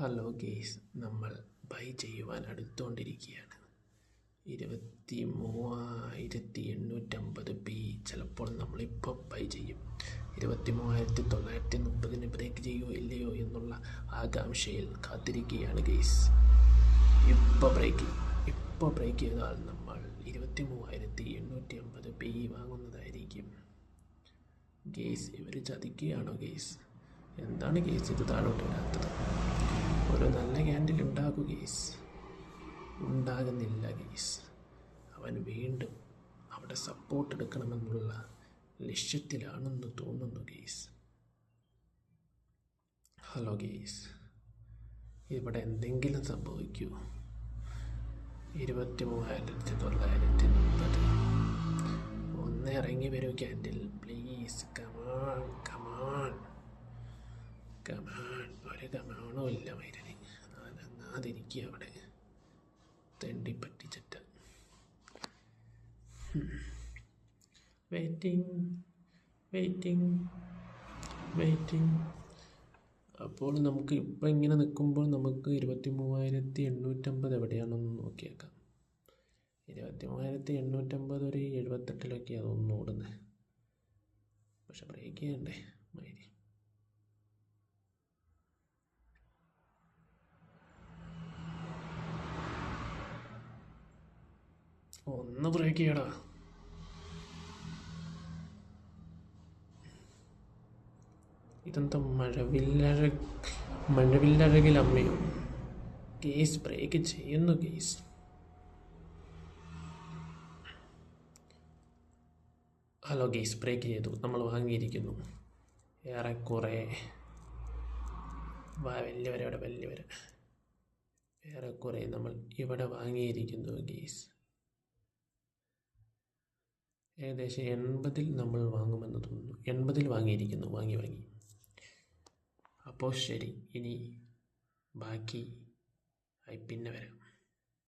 Hello guys, നമ്മൾ by ചെയ്യുവാൻ അടുത്തുകൊണ്ടിരിക്കുകയാണ്. 23,850 ചിലപ്പോൾ നമ്മളിപ്പോൾ ബൈ ചെയ്യും. 23,930 ബ്രേക്ക് ചെയ്യുമോ ഇല്ലയോ എന്നുള്ള ആകാംക്ഷയിൽ കാത്തിരിക്കുകയാണ് ഗെയ്സ്. ഇപ്പോൾ ബ്രേക്ക് ചെയ്താൽ നമ്മൾ 23,850 വാങ്ങുന്നതായിരിക്കും. ഗെയ്സ്, ഇവർ ചതിക്കുകയാണോ ഗെയ്സ്? എന്താണ് ഗെയ്സ് ഇത് താഴോട്ട് വരാത്തത്? ഒരു നല്ല ക്യാൻഡിൽ ഉണ്ടാകും ഗെയ്സ്. ഉണ്ടാകുന്നില്ല ഗെയ്സ്. അവൻ വീണ്ടും അവിടെ സപ്പോർട്ട് എടുക്കണമെന്നുള്ള ലക്ഷ്യത്തിലാണെന്ന് തോന്നുന്നു ഗെയ്സ്. ഹലോ ഗെയ്സ്, ഇവിടെ എന്തെങ്കിലും സംഭവിക്കൂ. 23,930 ഒന്ന് ഇറങ്ങി വരൂ ക്യാൻഡിൽ, പ്ലീസ്. കമാൺ. ഒരു കമാണോ ഇല്ല മൈരന്. അനങ്ങാതിരിക്കുക അവിടെ, തെണ്ടി പറ്റിച്ചിട്ട്. വെയിറ്റിംഗ്. അപ്പോൾ നമുക്ക് ഇപ്പം ഇങ്ങനെ നിൽക്കുമ്പോൾ നമുക്ക് 23,850 എവിടെയാണെന്ന് നോക്കിയേക്കാം. 23,850 ഒരു 78 അതൊന്നും ഓടുന്നത്. പക്ഷെ ബ്രേക്ക് ചെയ്യണ്ടേ മൈരി? ഒന്ന് ബ്രേക്ക് ചെയ്യടാ. ഇതെന്താ മഴവില്ലഴകിൽ അമ്മയോ? കേസ് ബ്രേക്ക് ചെയ്യുന്നു കേസ്. ഹലോ കേസ്, ബ്രേക്ക് ചെയ്തു. നമ്മൾ വാങ്ങിയിരിക്കുന്നു ഏറെക്കുറെ. വലിയ ഏറെക്കുറെ നമ്മൾ ഇവിടെ വാങ്ങിയിരിക്കുന്നു കേസ്. ഏകദേശം 80 നമ്മൾ വാങ്ങുമെന്ന് തോന്നുന്നു. 80 വാങ്ങിയിരിക്കുന്നു. വാങ്ങി. അപ്പോൾ ശരി, ഇനി ബാക്കി പിന്നെ വരാം.